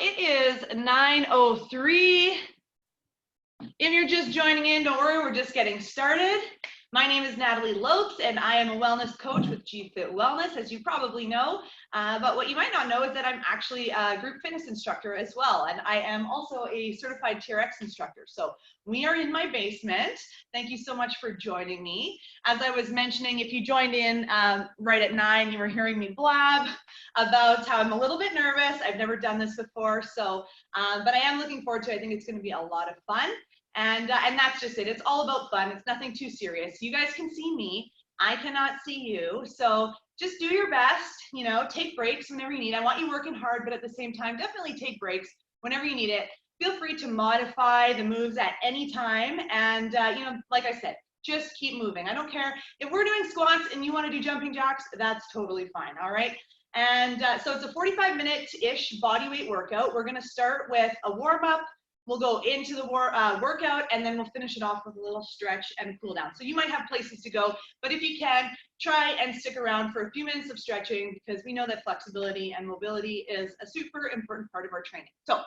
it is 9:03. If you're just joining in, don't worry, we're just getting started. My name is Natalie Lopes, and I am a wellness coach with G-Fit Wellness, as you probably know. But what you might not know is that I'm actually a group fitness instructor as well, and I am also a certified TRX instructor. So we are in my basement. Thank you so much for joining me. As I was mentioning, if you joined in right at 9, you were hearing me blab about how I'm a little bit nervous. I've never done this before, so but I am looking forward to it. I think it's going to be a lot of fun. And that's just it. It's all about fun. It's nothing too serious. You guys can see me. I cannot see you. So just do your best, you know, take breaks whenever you need. I want you working hard, but at the same time, definitely take breaks whenever you need it. Feel free to modify the moves at any time. And, you know, like I said, just keep moving. I don't care. If we're doing squats and you want to do jumping jacks, that's totally fine. All right. And so it's a 45-minute-ish body weight workout. We're going to start with a warm-up. We'll go into the workout, and then we'll finish it off with a little stretch and cool down. So you might have places to go, but if you can, try and stick around for a few minutes of stretching, because we know that flexibility and mobility is a super important part of our training. So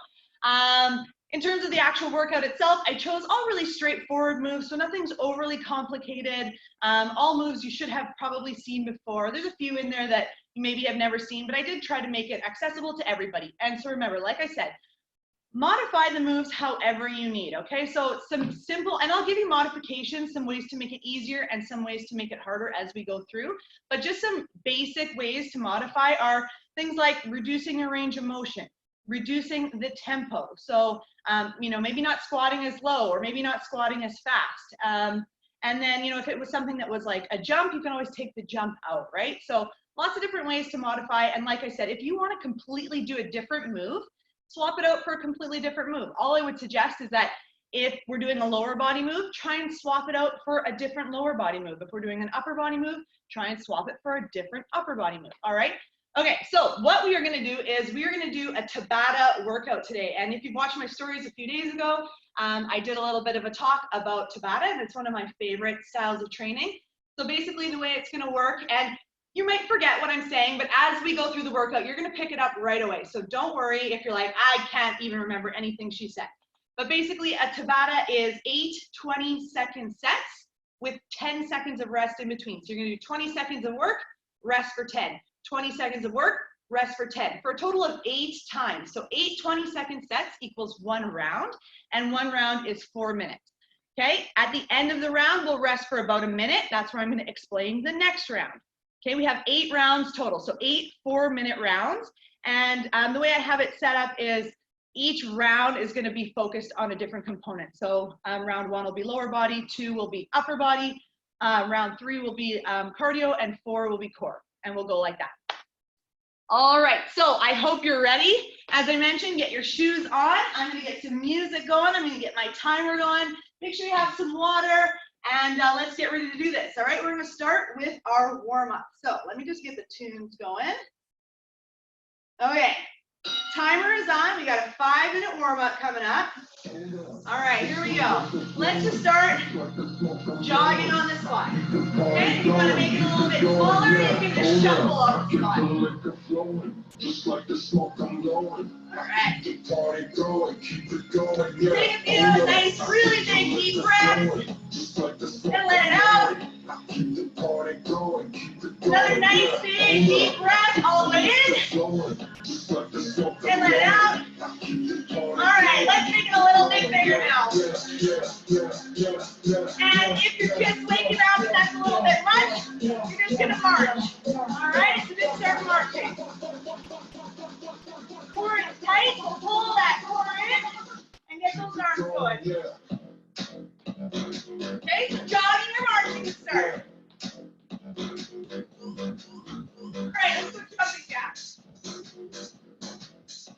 in terms of the actual workout itself, I chose all really straightforward moves, so nothing's overly complicated. All moves you should have probably seen before. There's a few in there that you maybe have never seen, but I did try to make it accessible to everybody. And so remember, like I said, modify the moves however you need, okay? So some simple, and I'll give you modifications, some ways to make it easier and some ways to make it harder as we go through. But just some basic ways to modify are things like reducing your range of motion, reducing the tempo. So, you know, maybe not squatting as low or maybe not squatting as fast. And then, you know, if it was something that was like a jump, you can always take the jump out, right? So lots of different ways to modify. And like I said, if you want to completely do a different move, swap it out for a completely different move. All I would suggest is that if we're doing a lower body move, try and swap it out for a different lower body move. If we're doing an upper body move, try and swap it for a different upper body move, all right? Okay, so what we are gonna do is we are gonna do a Tabata workout today. And if you've watched my stories a few days ago, I did a little bit of a talk about Tabata, and it's one of my favorite styles of training. So basically the way it's gonna work, and you might forget what I'm saying, but as we go through the workout, you're gonna pick it up right away. So don't worry if you're like, I can't even remember anything she said. But basically a Tabata is 8 20-second sets with 10 seconds of rest in between. So you're gonna do 20 seconds of work, rest for 10. 20 seconds of work, rest for 10, for a total of 8 times. So 8 20-second sets equals 1 round, and 1 round is 4 minutes. Okay, at the end of the round, we'll rest for about a minute. That's where I'm gonna explain the next round. Okay, we have 8 rounds total, so 8 4-minute rounds. And the way I have it set up is each round is going to be focused on a different component. So round 1 will be lower body, 2 will be upper body, round 3 will be cardio, and 4 will be core. And we'll go like that. All right, so I hope you're ready. As I mentioned, get your shoes on. I'm going to get some music going. I'm going to get my timer going. Make sure you have some water. And let's get ready to do this. All right, we're going to start with our warm-up. So let me just get the tunes going. Okay, timer is on. We got a 5-minute warm-up coming up. All right, here we go. Let's just start jogging on the spot. Okay, if you want to make it a little bit smaller, you can just shuffle off the spot. Just like the smoke I'm blowing. All right. Keep the party going, keep it going. Yeah. Take a few nice, really big deep breaths. Just like the smoke and let it out. Keep the party going, keep it going. Another nice big deep breath all the way in. Just like the smoke and let it out. All right, let's make it a little bit bigger now. And if you're just waking up and that's a little bit much, you're just gonna march. All right, so just start marching. Core is tight, so pull that core in and get those arms going. Okay, so jogging or marching to start. All right, let's do jumping jacks.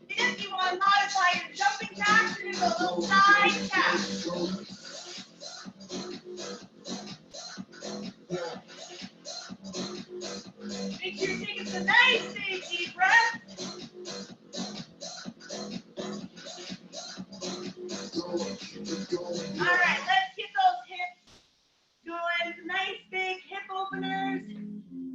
If you want to modify your jumping jacks, you're going to go a little side tap. Make sure you're taking some nice big deep breath. All right, let's get those hips going. Nice big hip openers.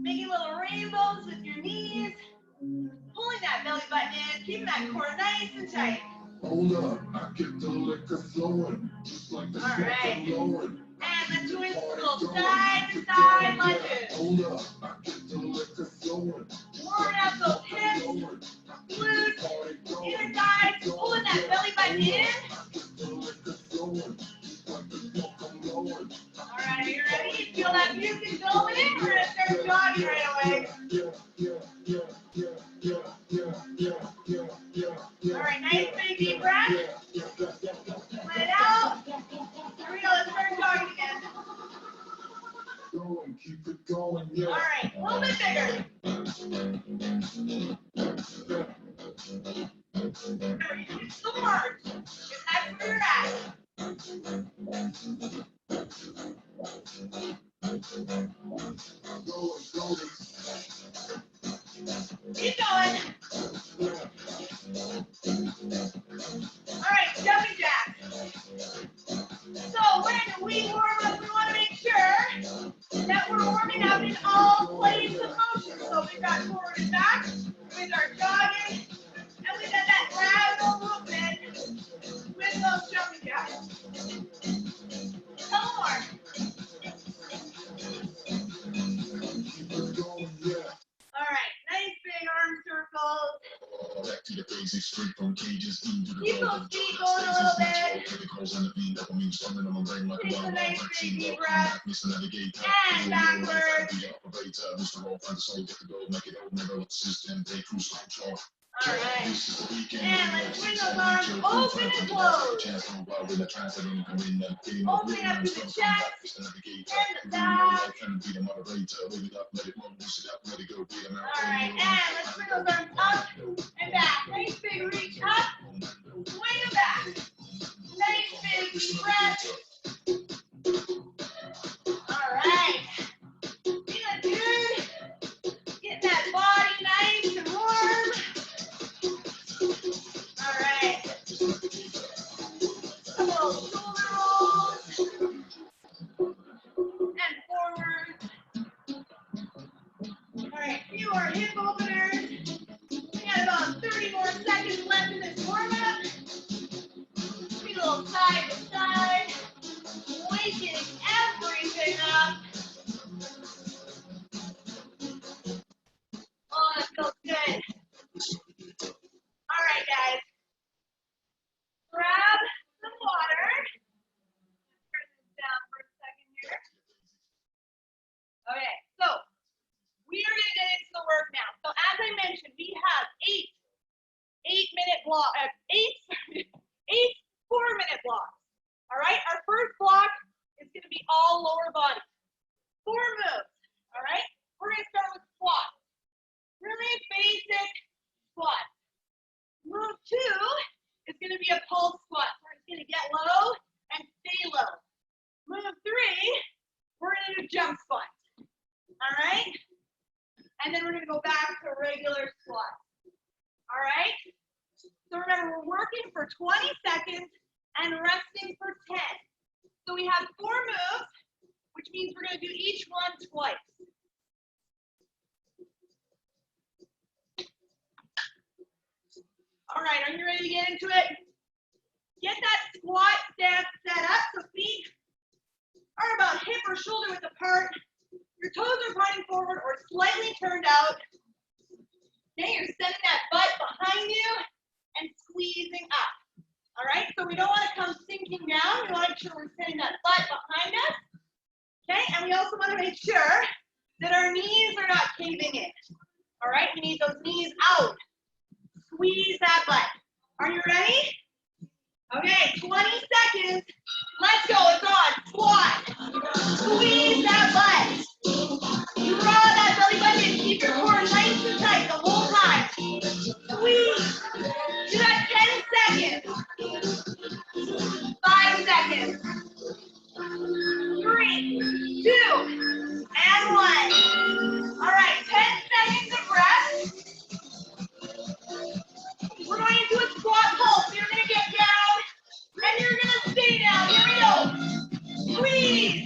Making little rainbows with your knees. Pulling that belly button in. Keep that core nice and tight. Hold up, I get the liquor flowing, just like the right. flowing. And let's do a little side to side lunges. Hold up, I get the liquor flowing. Warming up those hips, glutes, inner thighs, pulling that belly button in. All right, are you ready? Feel that music going in? We're gonna start jogging right away. All right, nice big deep breath. Let it out. Here we go, let's start jogging again. Keep it going, yeah. All right, a little bit bigger. Remember, you can still march if that's where you're at. Keep going. All right, jumping jack. So when we warm up, we want to make sure that we're warming up in all planes of motion. So we've got forward and back with our jogging, and we've got that lateral movement with those jumping jacks. Couple more. All right, nice big arm circles. Back to the basics, straight from cages into the Keep those feet going a little bit. Take a nice big deep breath. And backwards. All right. And let's swing those arms open and close. Opening up to the chest and the back. All right, and let's swing those arms up and back. Nice big reach up. Swing them back. Nice big deep breath. All right. Feeling good. Getting that body nice and warm. All right. Some little shoulder rolls. And forward. All right, few more hip openers. We got about 30 more seconds left in this warm-up. Be a little side to side. Waking everything up. Oh, that feels good. All right, guys. Grab some water. Turn this down for a second here. Okay, so we are going to get into the work now. So as I mentioned, we have eight 4-minute blocks. All right, our first block is going to be all lower body. 4 moves. All right, we're going to start with squat. Really basic squat. Move 2 is going to be a pulse squat. We're just going to get low and stay low. Move 3, we're going to do jump squats. All right, and then we're going to go back to regular squat. All right, so remember, we're working for 20 seconds and resting for 10. So we have 4 moves, which means we're going to do each one twice. All right, are you ready to get into it? Get that squat stance set up so feet are about hip or shoulder width apart. Your toes are pointing forward or slightly turned out. Okay, you're sending that butt behind you and squeezing up. All right, so we don't want to come sinking down. We want to make sure we're sending that butt behind us. Okay, and we also want to make sure that our knees are not caving in. All right, we need those knees out. Squeeze that butt. Are you ready? Okay, 20 seconds. Let's go, it's on. Squat. Squeeze that butt. Draw that belly button and keep your core nice and tight the whole time. Squeeze. Do that 10 seconds. 5 seconds. 3, 2, and 1. All right, 10 seconds of breath. We're going into a squat pulse. You're going to get down, and you're going to stay down. Here we go. Squeeze.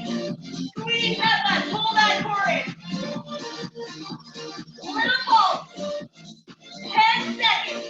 Squeeze that butt. Pull that core in. Little pulse. 10 seconds.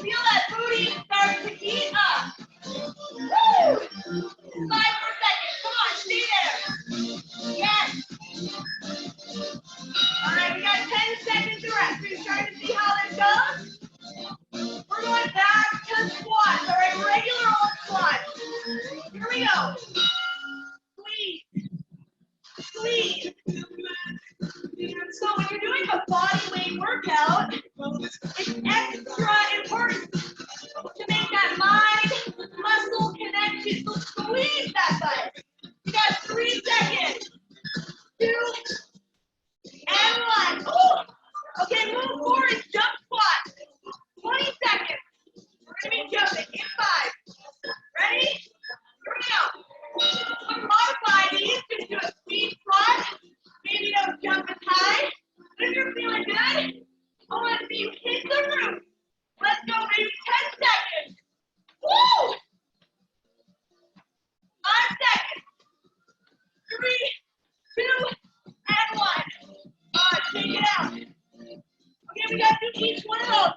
each one of those.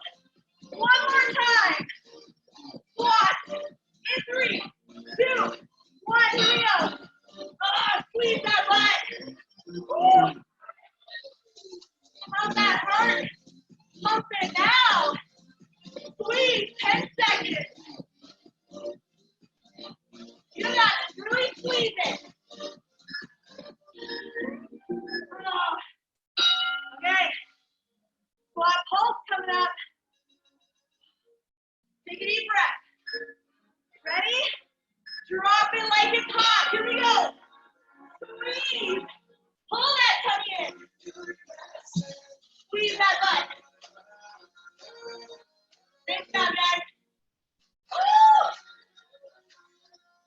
One more time. Squat in 3, 2, 1. Here we go. Squeeze that butt. Woo. How's that hurt? Pump it now. Squeeze, 10 seconds. You got it. Really squeeze it. Okay. Squat pulse coming up. Take a deep breath. Ready? Drop it like it's hot. Here we go. Squeeze. Pull that tummy in. Squeeze that butt. Nice job, guys. Woo!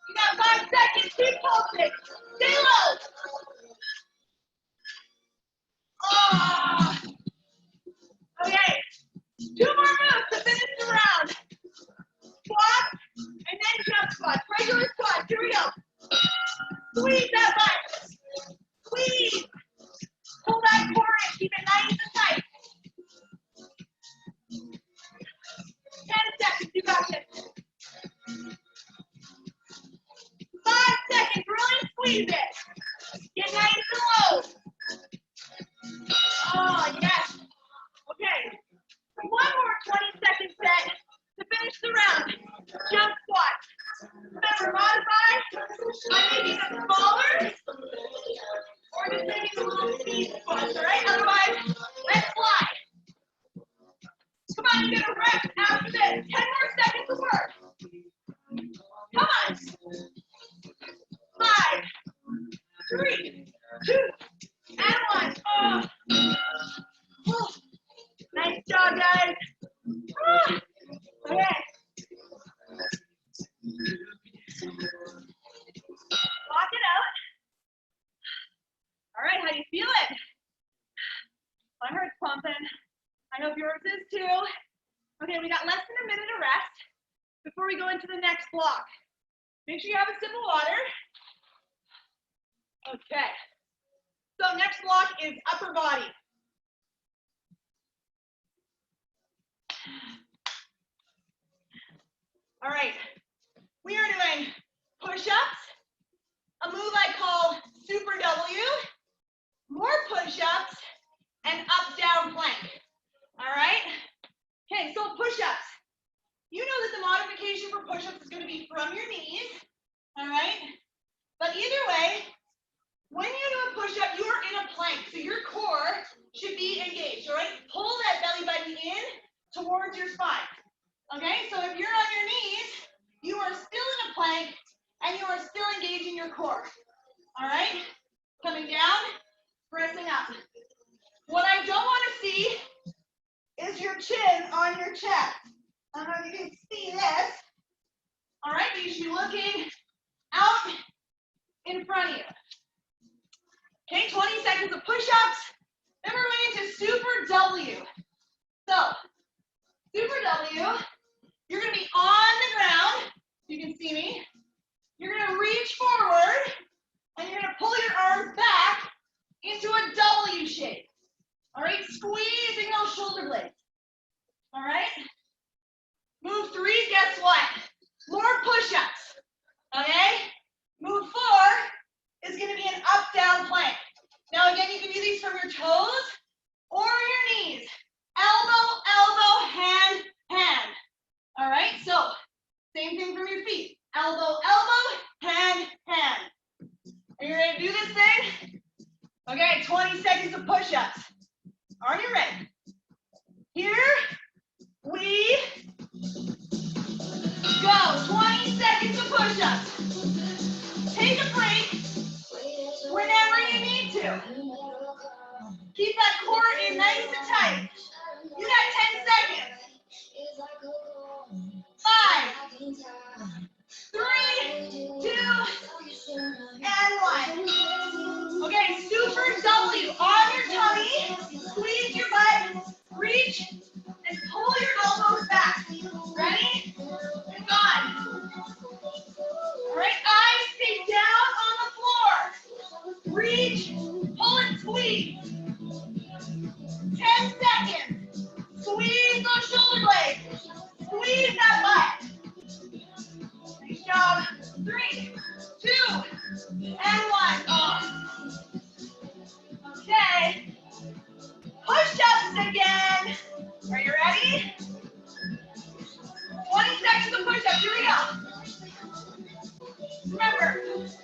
You got 5 seconds. Keep pulsing. Stay low. Okay. 2 more moves to finish the round. Squat and then jump squats. Regular squats. Here we go. Squeeze that butt. Squeeze. Pull that core in. Keep it nice and tight. 10 seconds. You got this. 5 seconds. Really squeeze it. Get nice and low. Oh, yes. Okay. One more 20-second set to finish the round. Jump squats. Remember, modify by making them smaller or just making a little speed squats, all right? Otherwise, let's fly. Come on, you get a rep after this. 10 more seconds of work. Come on. 5, 3, 2, and 1. Nice job, guys. Okay. Walk it out. All right, how do you feel it? My heart's pumping. I hope yours is too. Okay, we got less than a minute of rest before we go into the next block. Make sure you have a sip of water. Okay. So next block is upper body. All right, we are doing push-ups, a move I call super W, more push-ups, and up-down plank. All right? Okay, so push-ups. You know that the modification for push-ups is going to be from your knees. All right? But either way, when you do a push-up, you are in a plank, so your core should be engaged. All right? Pull that belly button in towards your spine. Okay, so if you're on your knees, you are still in a plank and you are still engaging your core. All right, coming down, pressing up. What I don't want to see is your chin on your chest. I don't know if you can see this. All right, you should be looking out in front of you. Okay, 20 seconds of push-ups. Then we're going into super W. So, super W. You're going to be on the ground. You can see me. You're going to reach forward, and you're going to pull your arms back into a W shape. All right, squeezing those shoulder blades. All right. Move 3, guess what? More push-ups. Okay. Move 4 is going to be an up-down plank. Now again, you can do these from your toes or your knees. Elbow, elbow, hand, hand. All right, so same thing from your feet. Elbow, elbow, hand, hand. Are you ready to do this thing? Okay, 20 seconds of push-ups. Are you ready? Here we go. 20 seconds of push-ups. Take a break whenever you need to. Keep that core in nice and tight. You got 10 seconds. 5, 3, 2, and 1. Okay, super W on your tummy. Squeeze your butt, reach, and pull your elbows back. Ready? And gone. All right, eyes stay down on the floor. Reach, pull and squeeze. 10 seconds. Squeeze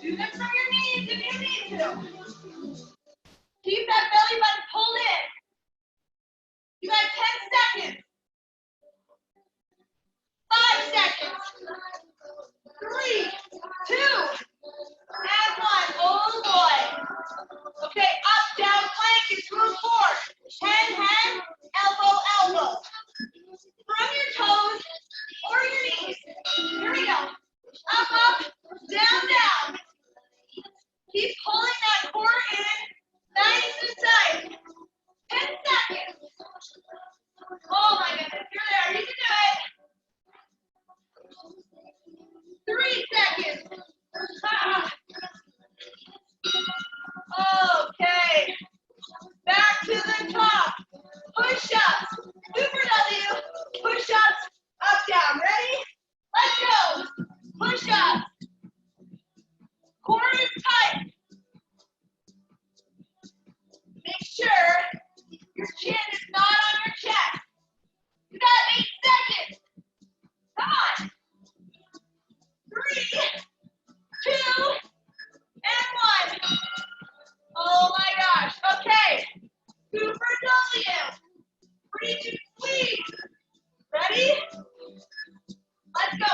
Do them from your knees if you need to. Keep that belly button pulled in. You got 10 seconds. 5 seconds. 3, 2, and 1. Oh boy. Okay, up, down, plank is move forward. Hand, elbow, elbow. From your toes or your knees. Here we go. Up, down. Keep pulling that core in. Nice and tight. 10 seconds. Oh my goodness, you're there. You can do it. 3 seconds. Okay. Back to the top. Push-ups. Super W. Push-ups. Up, down. Ready? Let's go. Push-ups. Core is tight. Make sure your chin is not on your chest. You got 8 seconds. Come on. 3, 2, and 1. Oh my gosh. Okay. Super W. Breathe and squeeze. Ready? Let's go.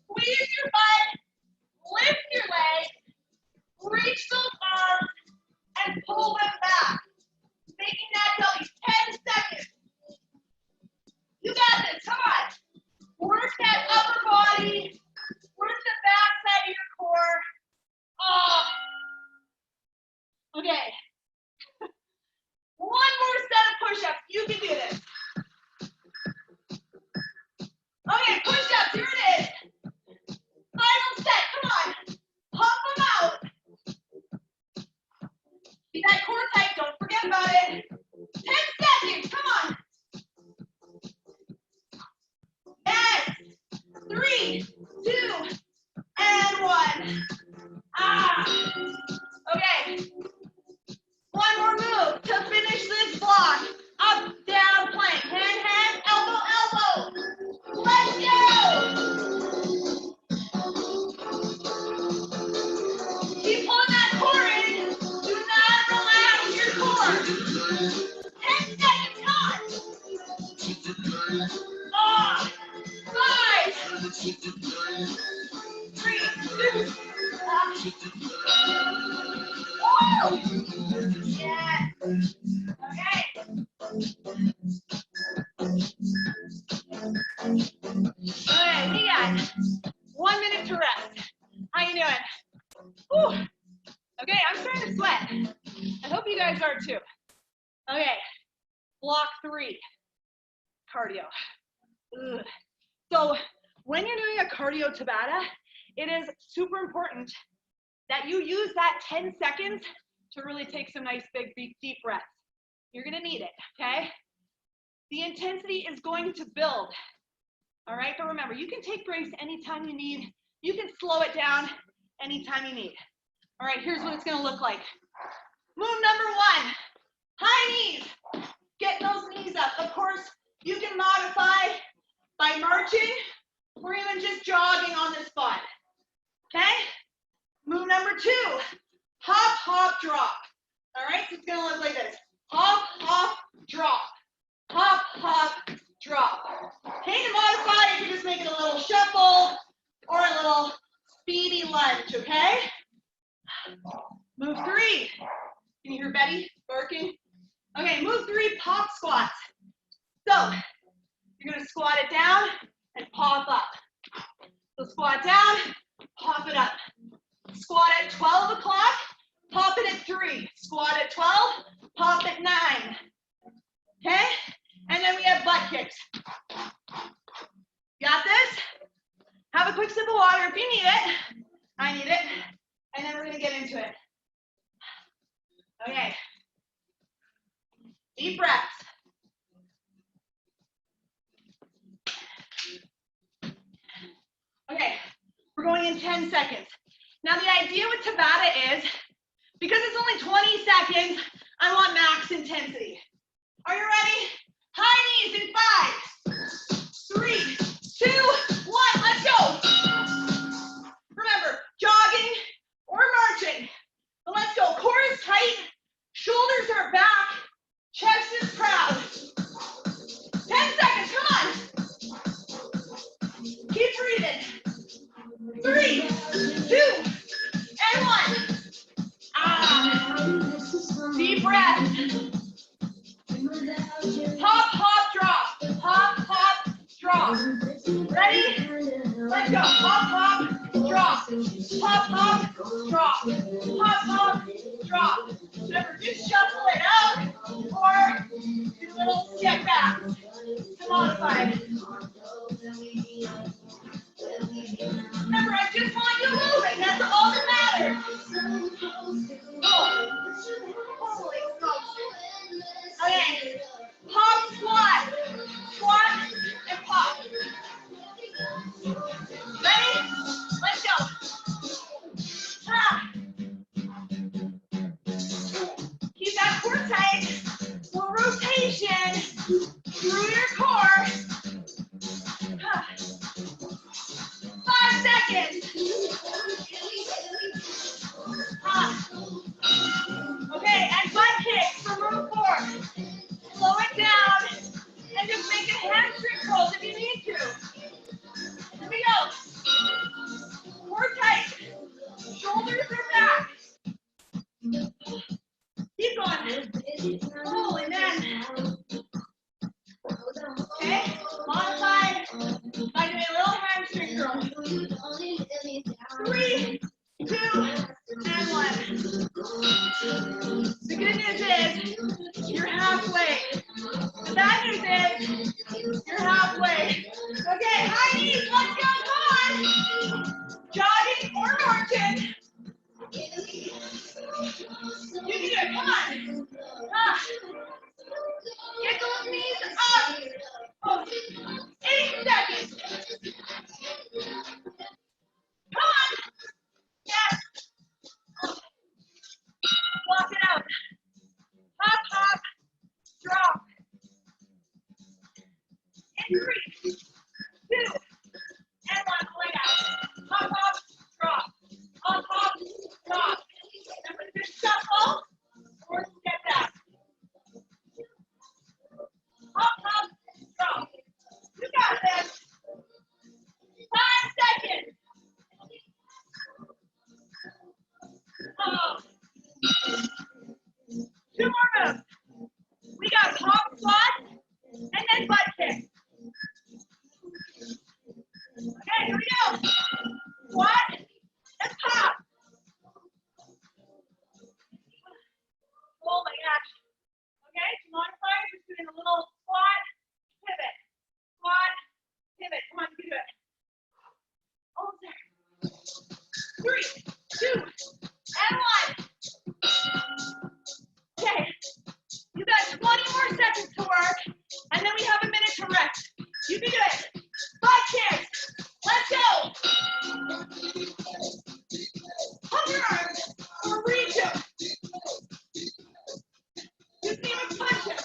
Squeeze your butt. Lift your leg. Reach those arms and pull them back. Making that W. 10 seconds. You got this. Come on. Work that upper body. Work the back side of your core. Oh. Okay. One more set of push-ups. You can do this. Okay, push-ups. Here it is. Final set. Come on. Pump them out. Keep that core tight. Don't forget about it. 10 seconds. Come on. Next. 3, 2, and 1. Okay. One more move to finish this block. Up, down, plank. Hand, elbow, elbow. Let's go. Keep pulling that core in. Do not relax your core. 10 seconds, on. 5, 3, 2, woo! Yes. Okay. Okay, we got 1 minute to rest. How you doing? Whew. Okay, I'm starting to sweat. I hope you guys are too. Okay, block 3, cardio. Ugh. So when you're doing a cardio Tabata, it is super important that you use that 10 seconds to really take some nice big deep breaths. You're gonna need it, okay? The intensity is going to build, all right? But remember, you can take breaks anytime you need. You can slow it down anytime you need. All right, here's what it's gonna look like. Move number 1, high knees. Get those knees up. Of course, you can modify by marching or even just jogging on the spot, okay? Move number 2, hop, hop, drop. All right, so it's gonna look like this. Hop, hop, drop. Hop, hop, drop. Okay, to modify, you can just make it a little shuffle or a little speedy lunge, okay? Move 3. Can you hear Betty barking? Okay, move 3, pop squats. So, you're gonna squat it down and pop up. So squat down, pop it up. Squat at 12 o'clock, pop it at 3. Squat at 12, pop at 9. Okay? And then we have butt kicks. Got this? Have a quick sip of water if you need it. I need it. And then we're gonna get into it. Okay. Deep breaths. Okay, we're going in 10 seconds. Now the idea with Tabata is, because it's only 20 seconds, I want max intensity. Are you ready? High knees in 5, 3, 2, 1, let's go. Remember, jog Keep breathing. 3, 2, and 1. Deep breath. Hop, hop, drop. Hop, hop, drop. Ready? Let's go. Hop, hop, drop. Hop, hop, drop. Hop, hop, drop. Remember, just shuffle it out or do a little step back to modify it. Remember, I just want you moving. That's all that matters. Oh. Holy smokes. Okay. Pop, squat. Squat and pop. Ready? Let's go. Ha. Keep that core tight. More rotation through your core. Ha. 5 seconds. Ha. Okay, and butt kicks for move 4. Slow it down and just make it hamstring curls if you need to. Here we go. Core tight. Shoulders are back. Keep going. Holy man. Okay, modify by doing a little hamstring curl. 3, 2, and 1. The good news is you're halfway. The bad news is you're halfway. Okay, high knees, let's go, come on. Jogging or marching. You can do it, come on. Get those knees up. Oh, 8 seconds. Come on. Yes. Walk it out. Hop, hop, drop. In 3, 2, and 1. Lay out. Hop, hop, drop. Hop, hop, drop. Remember to shuffle or step back. Hop, hop, drop. You got this. 5 seconds. Oh. 2 more moves. We got pop squat and then butt kick. Okay, here we go. Squat and pop. Oh my gosh. Okay, to modify, just doing a little squat, pivot. Squat, pivot. Come on, you can do it. Almost there. 3, 2, and 1. Okay, you got 20 more seconds to work, and then we have a minute to rest. You can do it. Butt kicks. Let's go. Hug your arms or reach them. Just even punch them.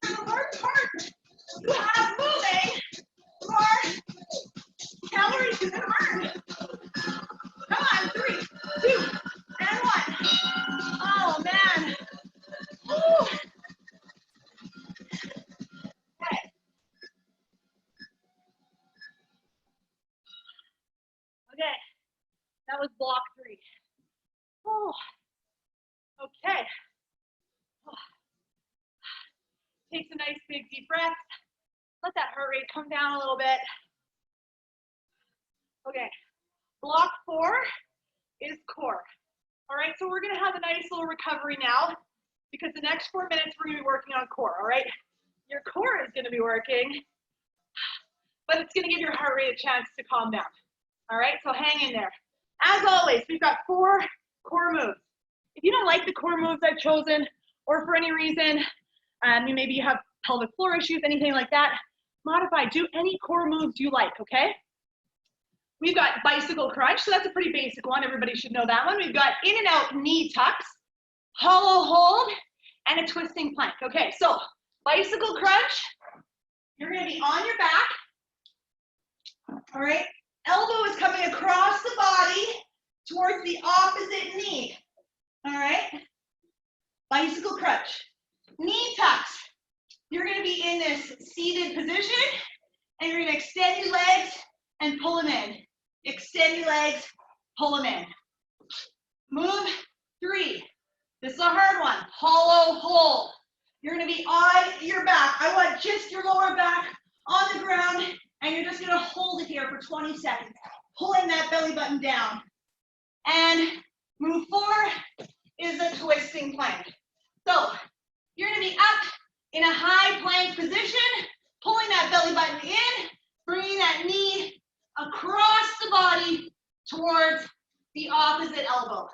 And the more parts you have moving, the more calories you can burn. Come on, 3, 2, and 1. Oh man. Woo. Okay. Okay. That was block 3. Oh. Okay. Oh. Take some nice big deep breaths. Let that heart rate come down a little bit. Okay. Block 4 is core. All right, so we're gonna have a nice little recovery now because the next 4 minutes we're gonna be working on core, all right? Your core is gonna be working, but it's gonna give your heart rate a chance to calm down. All right, so hang in there. As always, we've got 4 core moves. If you don't like the core moves I've chosen, or for any reason, maybe you have pelvic floor issues, anything like that, modify, do any core moves you like, okay? We've got bicycle crunch, so that's a pretty basic one. Everybody should know that one. We've got in and out knee tucks, hollow hold, and a twisting plank. Okay, so bicycle crunch, you're gonna be on your back. All right, elbow is coming across the body towards the opposite knee. All right, bicycle crunch. Knee tucks, you're gonna be in this seated position, and you're gonna extend your legs and pull them in. Extend your legs, pull them in. Move 3. This is a hard one. Hollow hold. You're going to be on your back. I want just your lower back on the ground, and you're just going to hold it here for 20 seconds, pulling that belly button down. And move 4 is a twisting plank. So you're going to be up in a high plank position, pulling that belly button in, bringing that knee across the body towards the opposite elbow.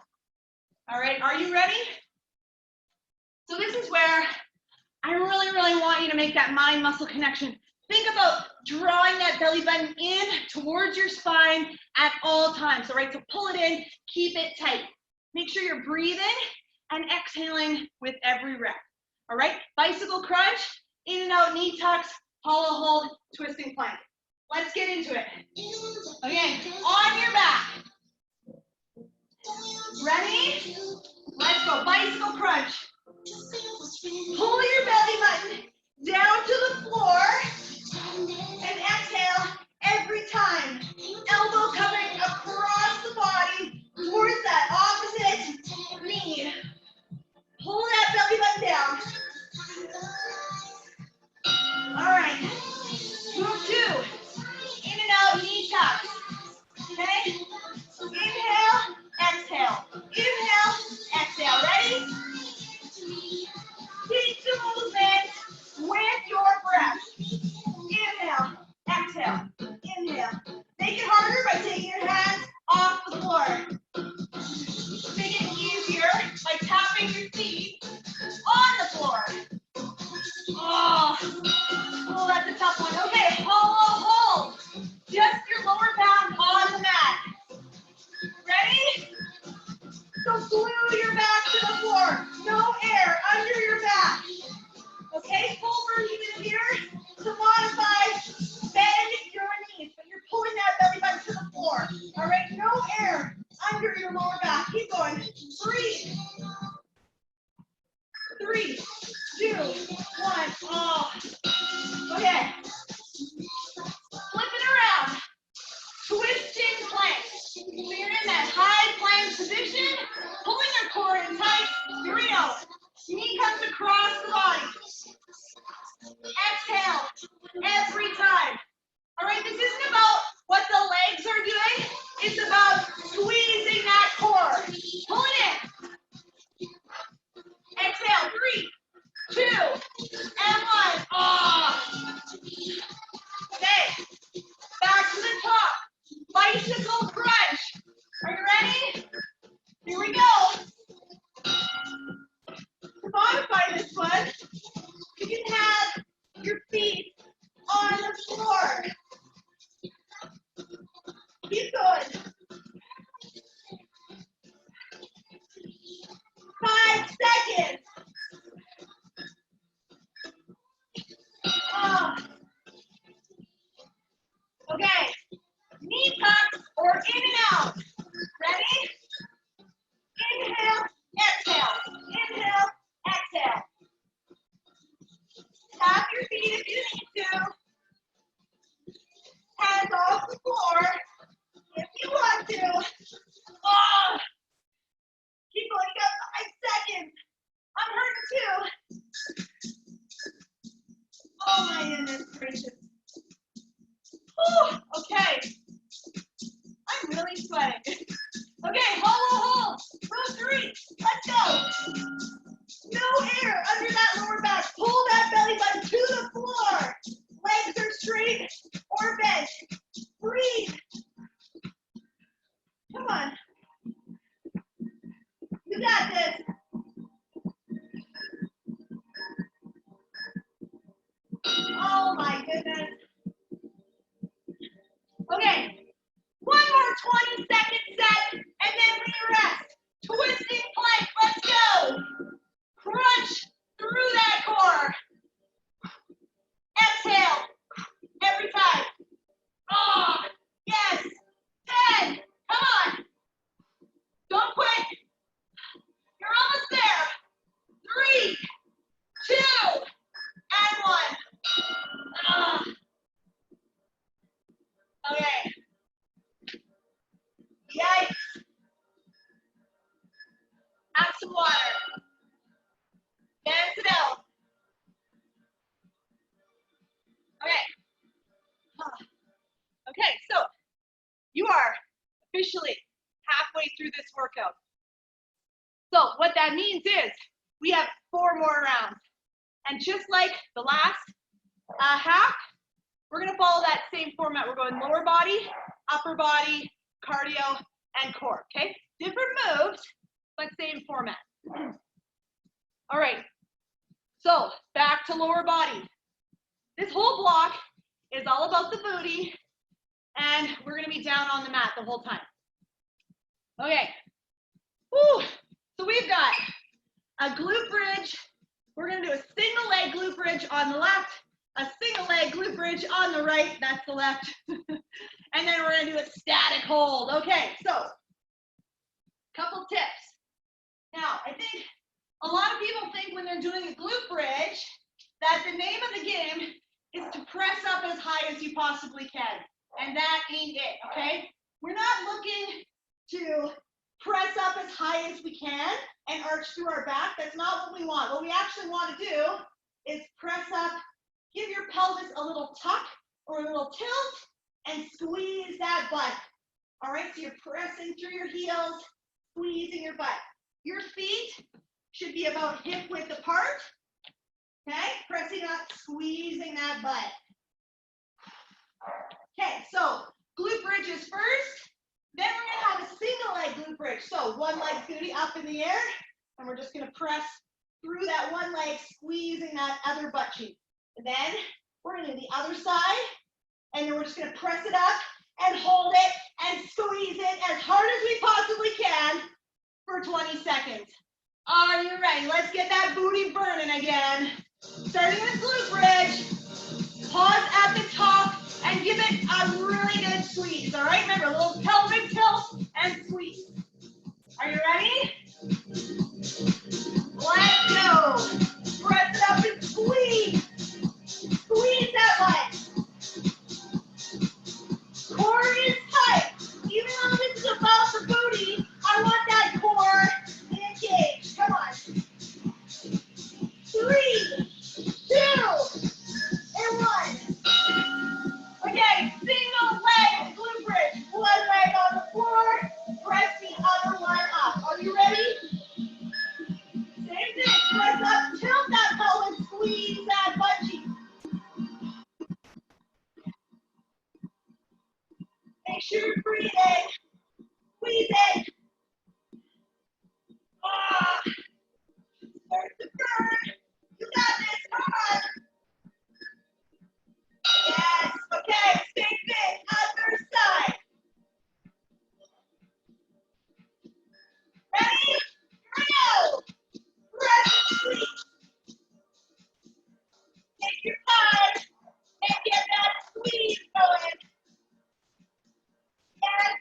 All right, are you ready? So this is where I really, really want you to make that mind-muscle connection. Think about drawing that belly button in towards your spine at all times. All right, so pull it in, keep it tight. Make sure you're breathing and exhaling with every rep. All right, bicycle crunch, in and out knee tucks, hollow hold, twisting plank. Let's get into it. Okay, on your back. Ready? Let's go, bicycle crunch. Pull your belly button down to the floor and exhale every time. Elbow coming across the body towards that opposite knee. Pull that belly button down. All right. Move 2. In and out knee tucks. Okay? Inhale, exhale. Inhale, exhale. Ready? Keep the movement with your breath. Inhale, exhale, inhale. Make it harder by taking your hands off the floor. Make it easier by tapping your feet on the floor. Oh, that's a tough one. Okay, hollow hold. Just your lower back on the mat. Ready? So glue your back to the floor. No air under your back. Okay, full version is here to modify, bend your knees, but you're pulling that belly button to the floor. All right, no air under your lower back. Keep going. 3, 2, 1. Oh. Okay. Flip it around. Twisting plank. So you're in that high plank position, pulling your core in tight. Here we go. Knee comes across the body. Exhale every time. All right, this isn't about what the legs are doing. It's about squeezing that core. Pull it in. Exhale, 3, 2, and 1. Oh. Okay, back to the top. Bicycle crunch. Are you ready? Here we go. To modify this one, you can have your feet on the floor. Keep going. 5 seconds. Oh. Okay. Knee tucks or in and out. Ready? Inhale, exhale. Inhale, exhale. Tap your feet if you need to. Hands off the floor if you want to. Oh. Keep going. You got 5 seconds. I'm hurting too. Oh my goodness gracious. Whew. Okay. I'm really sweating. Okay, hollow hold. Row 3. Let's go. No air under that lower back. Pull that belly button to the floor. Legs are straight or bent. Breathe. Come on. You got this. Oh my goodness. Okay. One more 20-second set, and then we rest. Twisting plank. Let's go. Crunch through that core. Exhale. Every time. Oh, yes. 10. Come on. Don't quit. You're almost there. 3, 2, and 1. Okay. officially halfway through this workout. So what that means is we have 4 more rounds. And just like the last half, we're gonna follow that same format. We're going lower body, upper body, cardio, and core, okay? Different moves, but same format. All right, so back to lower body. This whole block is all about the booty, and we're gonna be down on the mat the whole time. Okay, woo. So we've got a glute bridge. We're gonna do a single leg glute bridge on the left, a single leg glute bridge on the right, that's the left, and then we're gonna do a static hold. Okay, so couple tips. Now, I think a lot of people think when they're doing a glute bridge that the name of the game is to press up as high as you possibly can, and that ain't it, okay? We're not looking to press up as high as we can and arch through our back. That's not what we want. What we actually want to do is press up, give your pelvis a little tuck or a little tilt, and squeeze that butt. All right, so you're pressing through your heels, squeezing your butt. Your feet should be about hip width apart. Okay, pressing up, squeezing that butt. Okay, so glute bridges first. Then we're gonna have a single leg glute bridge. So one leg's gonna be up in the air, and we're just gonna press through that one leg, squeezing that other butt cheek. And then we're gonna do the other side, and then we're just gonna press it up and hold it and squeeze it as hard as we possibly can for 20 seconds. Are you ready? Let's get that booty burning again. Starting with glute bridge, pause at the top and give it a really good squeeze. All right, remember, a little pelvic tilt and squeeze. Are you ready? Let's go. Press it up and squeeze. Squeeze that butt. Core is tight. Even though this is about the booty, I want that core engaged. Come on. 3, 2, and 1. Okay, single leg glute bridge. One leg on the floor, press the other one up. Are you ready? Same thing, press up, tilt that pelvis, squeeze that butt cheek. Make sure you're breathing. Squeeze it. Ah, start to burn. You got this, come on. Yes, okay, same thing, other side. Ready? Here we go. Press and squeeze. Take your time and get that squeeze going. Yes.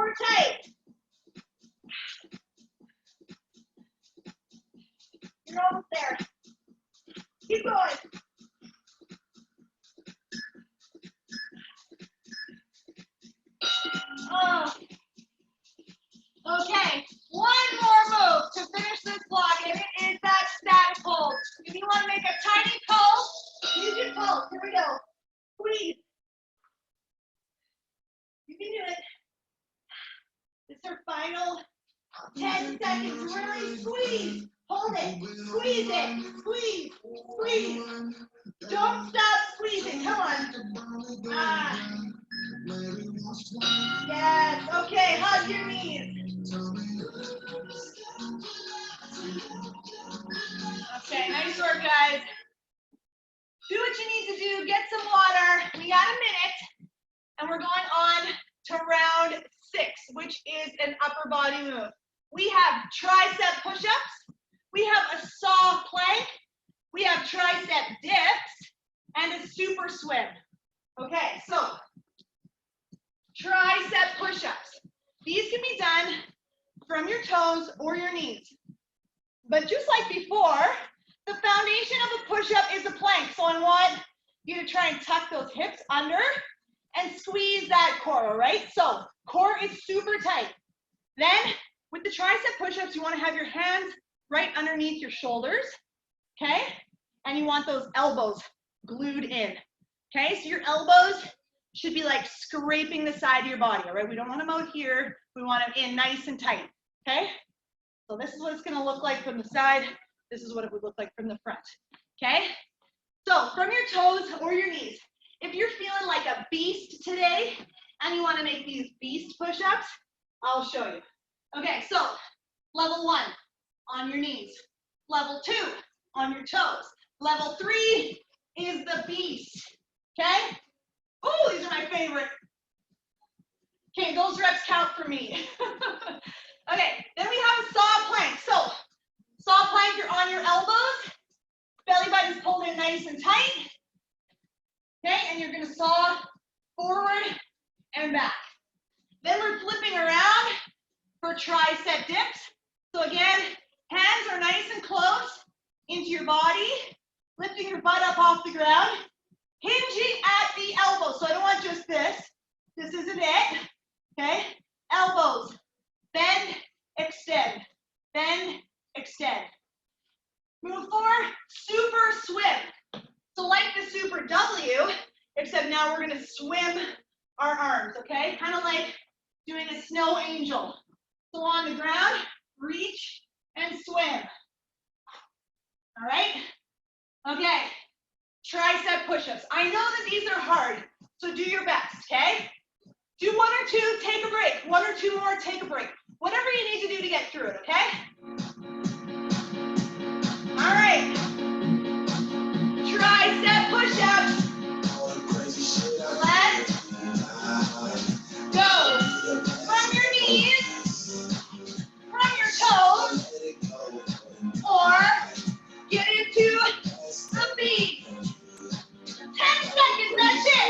Core tight. You're almost there. Keep going. Oh. Okay, one more move to finish this block, and it is that static hold. If you want to make a tiny pulse, use your pulse. Here we go. Squeeze. You can do it. This is our final 10 seconds. Really squeeze. Hold it. Squeeze it. Squeeze. Squeeze. Don't stop squeezing. Come on. Ah. Yes. Okay, hug your knees. Okay, nice work, guys. Do what you need to do. Get some water. We got a minute, and we're going on to round 6, which is an upper body move. We have tricep push-ups. We have a saw plank. We have tricep dips and a super swim. Okay, so tricep push-ups. These can be done from your toes or your knees. But just like before, the foundation of a push-up is a plank. So I want you to try and tuck those hips under and squeeze that core, all right? So core is super tight. Then with the tricep push-ups, you want to have your hands right underneath your shoulders, okay? And you want those elbows glued in, okay? So your elbows should be like scraping the side of your body, all right? We don't want them out here. We want them in nice and tight, okay? So this is what it's gonna look like from the side. This is what it would look like from the front, okay? So from your toes or your knees, if you're feeling like a beast today and you wanna make these beast push-ups, I'll show you. Okay, so level 1, on your knees. Level 2, on your toes. Level 3 is the beast, okay? Oh, these are my favorite. Okay, those reps count for me. Okay, then we have a saw plank. So, saw plank, you're on your elbows, belly button's pulled in nice and tight. Okay, and you're gonna saw forward and back. Then we're flipping around for tricep dips. So again, hands are nice and close into your body, lifting your butt up off the ground, hinging at the elbow. So I don't want just this. This isn't it. Okay, elbows, bend, extend, bend, extend. Move forward, super swim. So like the super W, except now we're gonna swim our arms, okay? Kind of like doing a snow angel. So on the ground, reach and swim. All right? Okay, tricep push-ups. I know that these are hard, so do your best, okay? Do 1 or 2, take a break. 1 or 2 more, take a break. Whatever you need to do to get through it, okay? All right. Tricep push-ups. Let's go. From your knees, from your toes, or get into the feet. 10 seconds, that's it.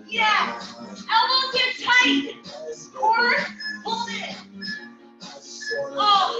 Yeah. Elbows get tight. Core, hold it. Oh,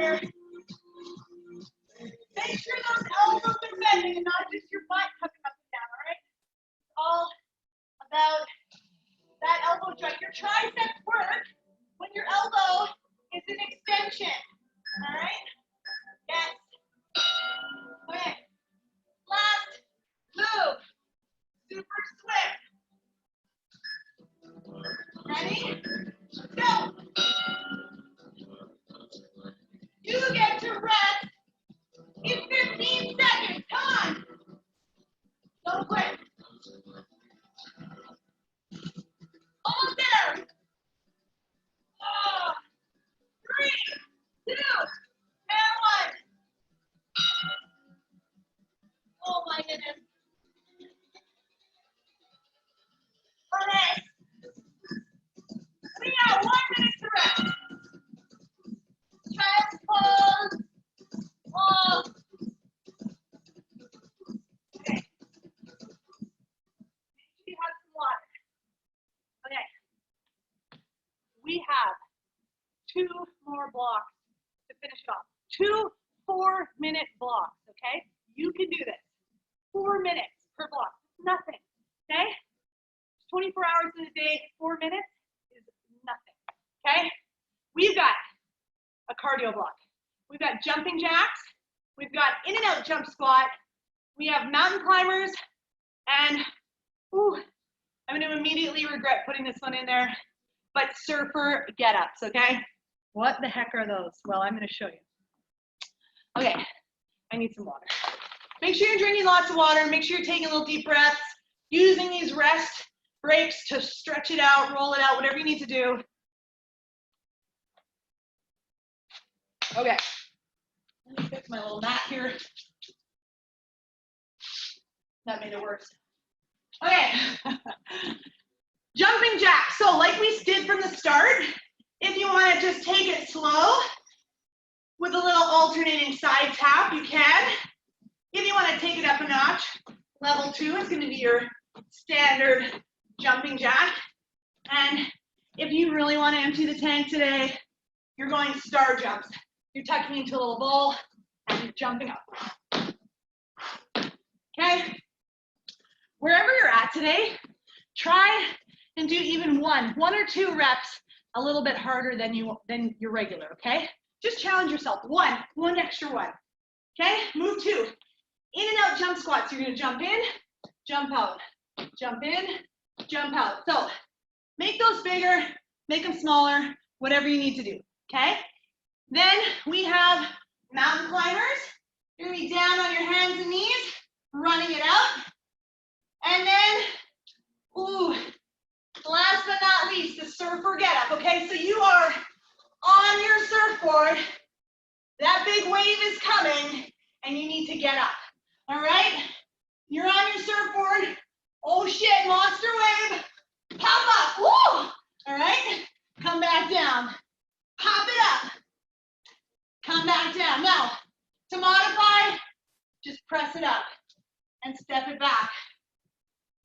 here. Make sure those elbows are bending and not just your butt coming up and down, all right? It's all about that elbow joint. Your triceps work when your elbow is an extension, all right? Yes. Okay. Last move. Super swift. Ready? Go. You get to rest in 15 seconds. Come on. Go quick. Almost there. 3, 2, and 1. Oh my goodness. Okay. We got 1 minute to rest. Child's pose. Wall. Okay. Make sure you have some water. Okay. We have 2 more blocks to finish it off. 2 4-minute blocks, okay? You can do this. 4 minutes per block. Nothing, okay? 24 hours in a day, 4 minutes is nothing, okay? We've got a cardio block. We've got jumping jacks. We've got in and out jump squat. We have mountain climbers. And, ooh, I'm going to immediately regret putting this one in there, but surfer get-ups, okay? What the heck are those? Well, I'm going to show you. Okay, I need some water. Make sure you're drinking lots of water. Make sure you're taking little deep breaths, using these rest breaks to stretch it out, roll it out, whatever you need to do. Okay, let me fix my little mat here. That made it worse. Okay, jumping jacks. So like we did from the start, if you want to just take it slow with a little alternating side tap, you can. If you want to take it up a notch, level 2 is going to be your standard jumping jack. And if you really want to empty the tank today, you're going star jumps. You're tucking into a little bowl and you're jumping up. Okay? Wherever you're at today, try and do even one or 2 reps a little bit harder than your regular, okay? Just challenge yourself. One extra one. Okay? Move 2. In and out jump squats. You're gonna jump in, jump out, jump in, jump out. So make those bigger, make them smaller, whatever you need to do, okay? Then we have mountain climbers. You're gonna be down on your hands and knees, running it out. And then, ooh, last but not least, the surfer get up, okay? So you are on your surfboard, that big wave is coming, and you need to get up, all right? You're on your surfboard, oh shit, monster wave, pop up, woo! All right, come back down, pop it up, come back down. Now, to modify, just press it up and step it back,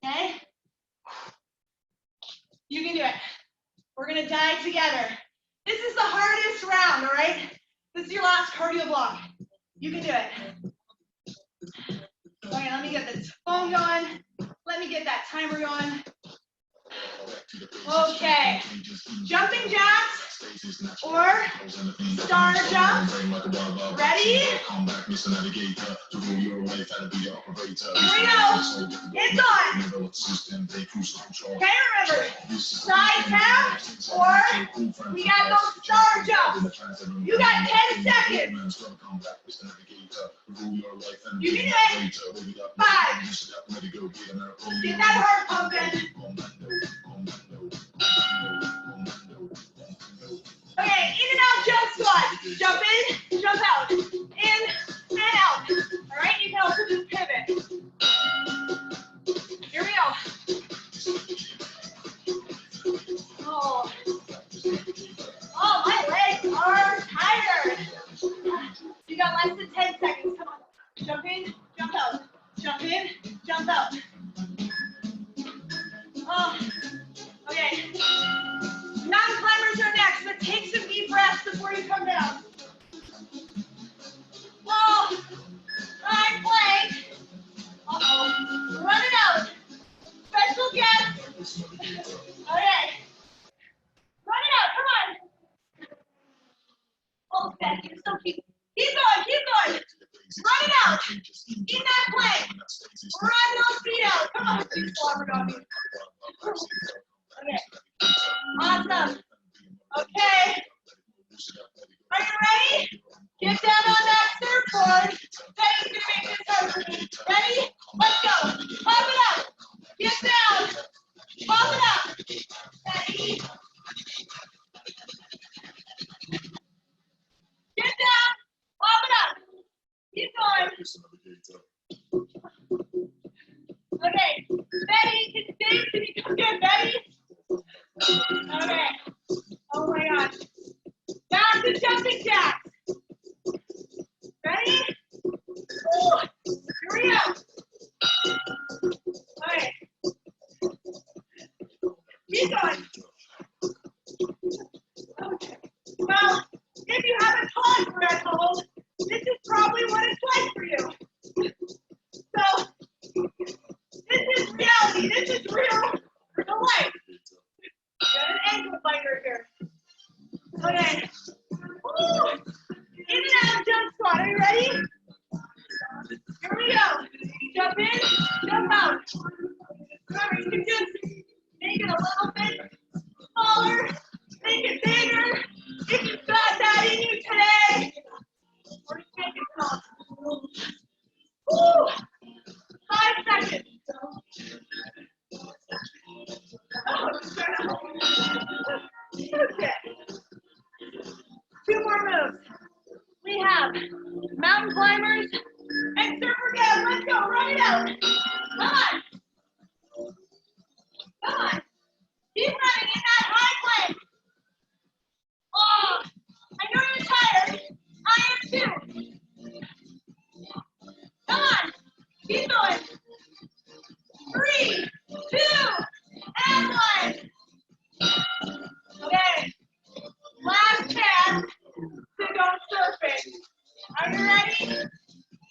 okay? You can do it. We're gonna dive together. This is the hardest round, all right? This is your last cardio block. You can do it. Okay, let me get this phone going. Let me get that timer going. Okay, jumping jacks or star jumps. Ready? Here we go. It's on. Okay, remember, side tap or we got those star jumps. You got 10 seconds. You can do it. 5. Get that heart pumping. Okay, in and out jump squat. Jump in, jump out. In and out. All right, you can also just pivot. Here we go. Oh, my legs are tired. You got less than 10 seconds. Come on. Jump in, jump out. Jump in, jump out. Oh. You still keep going, keep going. Run it out. In that plank. Run those feet out. Come on, you slobber doggy. Okay. Awesome. Okay. Are you ready? Get down on that surfboard. Betty's gonna make this hard for me. Ready? Let's go. Pop it up. Get down. Pop it up. Betty. Get down. Pop it up. Keep going. Okay. Betty, can you come here, Betty? Okay. Oh my gosh. Down to jumping jacks. Ready? Ooh. Here we go. All right. Keep going. Okay. Well, if you haven't taught for at home, this is probably what it's like for you. So, this is reality. This is real life. Got an ankle biter here. Okay. Woo. In and out jump squat. Are you ready? Here we go. Jump in, jump out. Remember, you can just make it a little bit smaller, make it bigger. If you've got that in you today, or just make it small. Woo. 5 seconds. Oh, okay. 2 more moves. We have mountain climbers and surfer gas. Let's go. Run it out. Come on. Come on. Keep running in that high plank. Oh, I know you're tired. I am too. Come on. Keep going. 3, 2, and 1. Okay. Last chance to go surfing. Are you ready?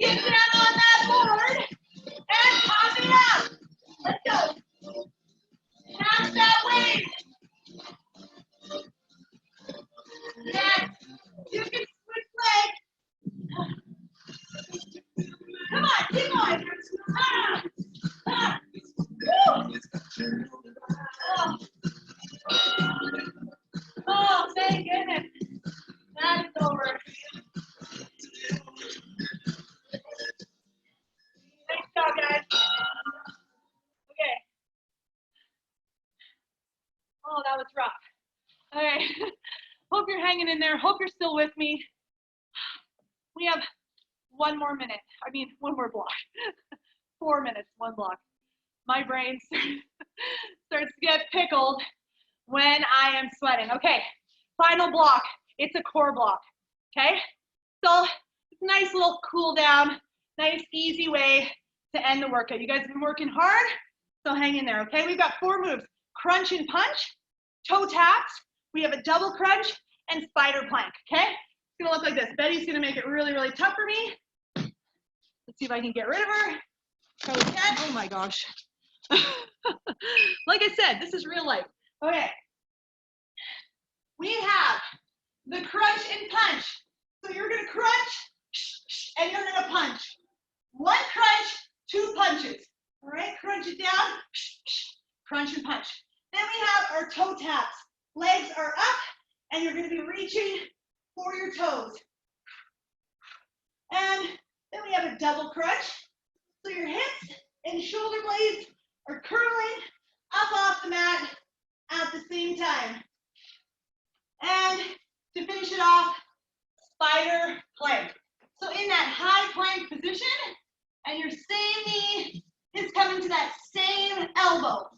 Get down on that board and pop it up. Let's go. Pass that wave. Next, you can switch legs. Come on, keep going. Woo. Oh, thank goodness. That is over. Nice job, guys. Okay. Oh, that was rough. Okay. Hope you're hanging in there. Hope you're still with me. We have 1 more minute. I mean, 1 more block. 4 minutes, 1 block. My brain starts to get pickled when I am sweating. Okay, final block. It's a core block, okay? So it's a nice little cool down, nice easy way to end the workout. You guys have been working hard, so hang in there, okay? We've got 4 moves: crunch and punch, toe taps, we have a double crunch, and spider plank, okay? It's gonna look like this. Betty's gonna make it really, really tough for me. Let's see if I can get rid of her. Probably can't. Oh my gosh. Like I said, this is real life. Okay. We have the crunch and punch. So you're gonna crunch and you're gonna punch. 1 crunch, 2 punches. All right, crunch it down, crunch and punch. Then we have our toe taps. Legs are up and you're gonna be reaching for your toes. And then we have a double crunch. So your hips and shoulder blades are curling up off the mat at the same time. And to finish it off, spider plank. So in that high plank position, and your same knee is coming to that same elbow,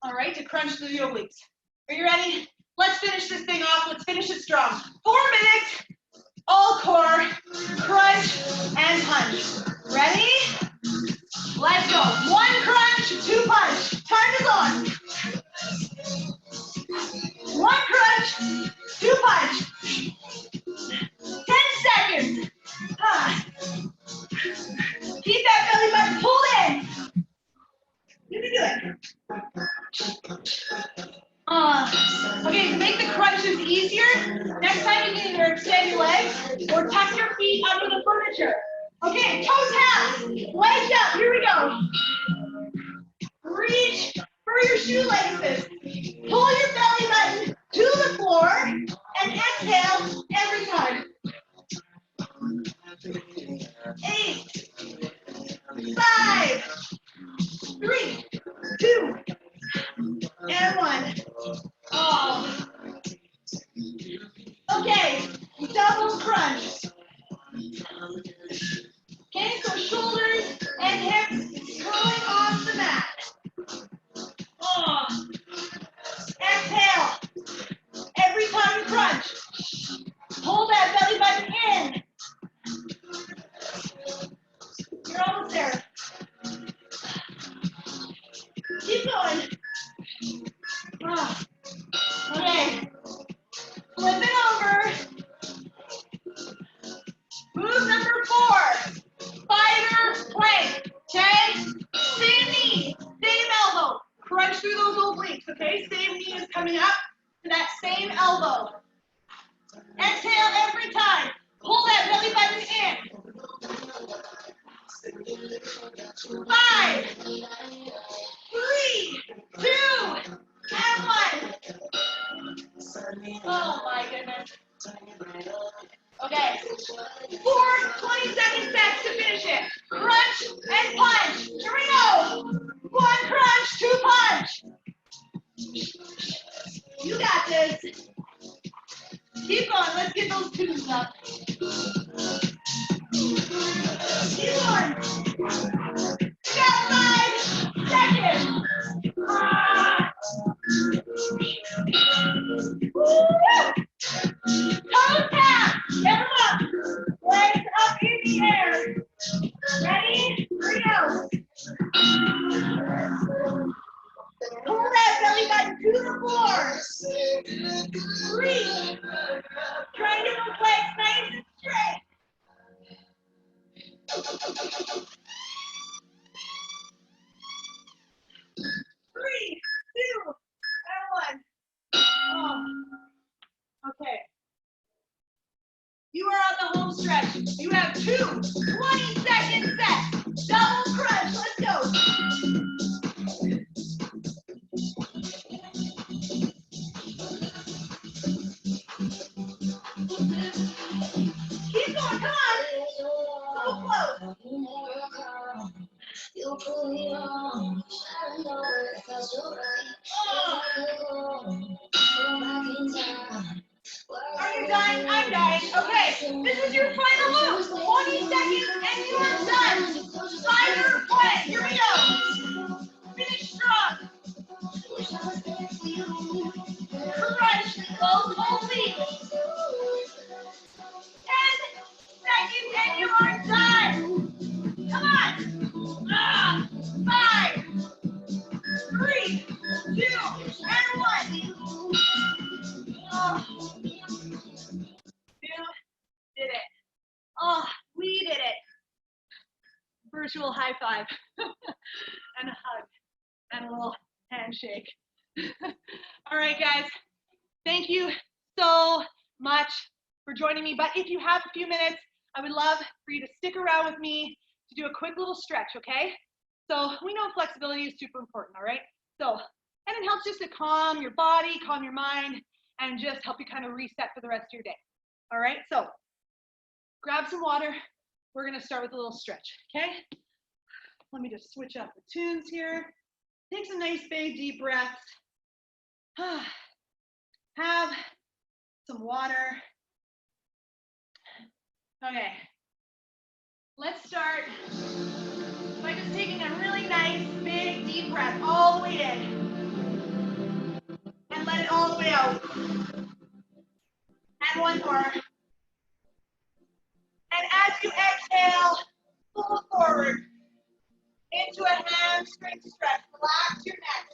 all right, to crunch through the obliques. Are you ready? Let's finish this thing off. Let's finish it strong. 4 minutes, all core, crunch, and punch. Ready? Let's go. 1 crunch, 2 punch. Time is on. 1 crunch, 2 punch. 10 seconds. Keep that belly button pulled in. You can do it. Okay, to make the crunches easier, next time you can either extend your feet under the furniture. Okay, toe tap, leg up, here we go. Reach for your shoelaces. Pull your belly button to the floor and exhale every time. 8, 5, 3, 2, and 1. Oh. Okay, double crunch. Okay, so shoulders and hips curling off the mat. Oh. Exhale. Every time you crunch, hold that belly button in. You're almost there. Keep going. Oh. Okay. Flip it over. Move number 4. Spider plank. Okay? Same knee, same elbow. Crunch through those obliques. Okay? Same knee is coming up to that same elbow. Exhale every time. Pull that belly button in. 5, 3, 2, and 1. Oh my goodness. Okay. 4 20-second sets to finish it. Crunch and punch. Here we go. 1 crunch, 2 punch. You got this. Keep going. Let's get those twos up. Keep going. You got 5 seconds. Woo! Toe tap. Get them up. Legs up in the air. Ready? Here we go. Pull that belly button to the floor. Reach. Try and get those legs nice and straight. 3, 2, and 1. Oh. Okay. You are on the home stretch. You have 2 20-second sets. Double crunch. Let's go. Keep going. Come on. So close. Are you dying? I'm dying. Okay, this is your final move. 20 seconds and you are done. Spider plank. Here we go. Finish strong. Crunch those obliques. 10 seconds and you are done. Come on. 5, 3, 2, and 1. Oh. You did it. Oh, we did it. Virtual high five and a hug and a little handshake. All right, guys. Thank you so much for joining me. But if you have a few minutes, I would love for you to stick around with me to do a quick little stretch, okay? So we know flexibility is super important, all right? So, and it helps just to calm your body, calm your mind, and just help you kind of reset for the rest of your day. All right, so grab some water. We're gonna start with a little stretch, okay? Let me just switch up the tunes here. Take some nice big deep breaths. Have some water. Okay, let's start by just taking a really nice big deep breath all the way in. And let it all the way out. And one more. And as you exhale, pull forward into a hamstring stretch. Relax your neck.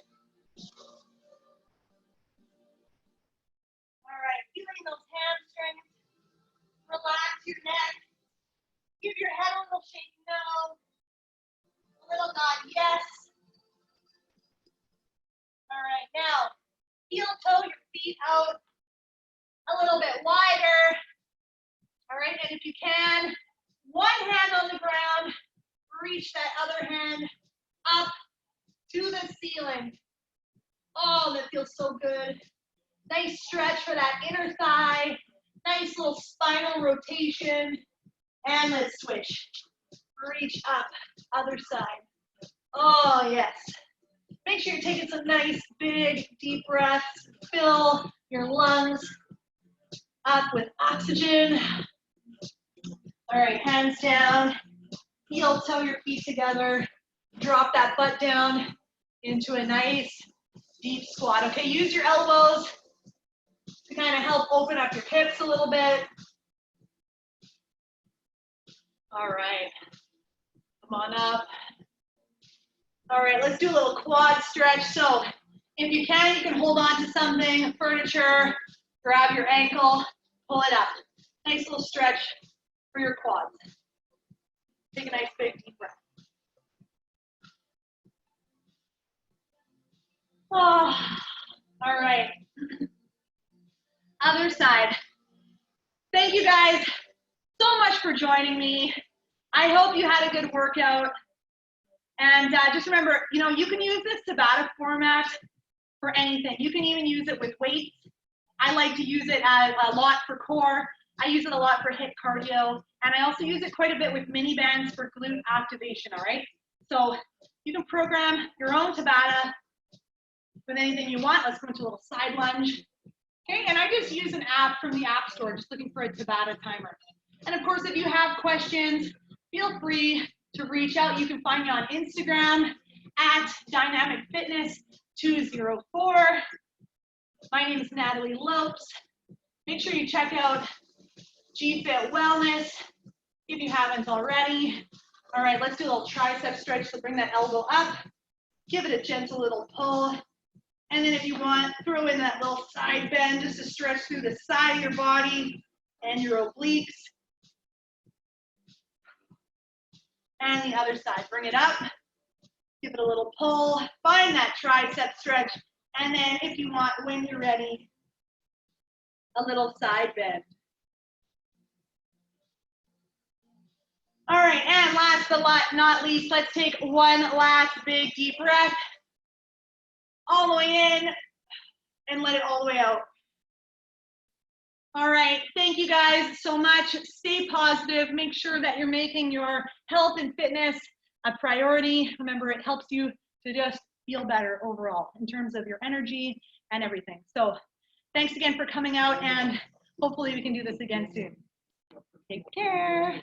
All right, feeling those hamstrings. Relax your neck. Give your head a little shake no. A little nod yes. All right, now heel toe your feet out a little bit wider. All right, and if you can, one hand on the ground, reach that other hand up to the ceiling. Oh, that feels so good. Nice stretch for that inner thigh. Nice little spinal rotation. And let's switch. Reach up, other side. Oh, yes. Make sure you're taking some nice, big, deep breaths. Fill your lungs up with oxygen. All right, hands down. Heel toe your feet together. Drop that butt down into a nice, deep squat. Okay, use your elbows to kind of help open up your hips a little bit. All right, come on up. All right, let's do a little quad stretch. So if you can hold on to something, furniture, grab your ankle, pull it up. Nice little stretch for your quads. Take a nice big deep breath. Oh, all right. Other side. Thank you guys so much for joining me. I hope you had a good workout. And just remember, you can use this Tabata format for anything. You can even use it with weights. I like to use it a lot for core. I use it a lot for HIIT cardio. And I also use it quite a bit with mini bands for glute activation, all right? So you can program your own Tabata with anything you want. Let's go into a little side lunge. Okay, and I just use an app from the App Store, just looking for a Tabata timer. And of course, if you have questions, feel free to reach out. You can find me on Instagram at Dynamic Fitness 204. My name is Natalie Lopes. Make sure you check out G-Fit Wellness if you haven't already. All right, let's do a little tricep stretch. So bring that elbow up, give it a gentle little pull. And then if you want, throw in that little side bend just to stretch through the side of your body and your obliques. And the other side, bring it up, give it a little pull, find that tricep stretch. And then if you want, when you're ready, a little side bend. All right, and last but not least, let's take one last big deep breath. All the way in and let it all the way out. All right, thank you guys so much. Stay positive. Make sure that you're making your health and fitness a priority. Remember, it helps you to just feel better overall in terms of your energy and everything. So thanks again for coming out, and hopefully we can do this again soon. Take care.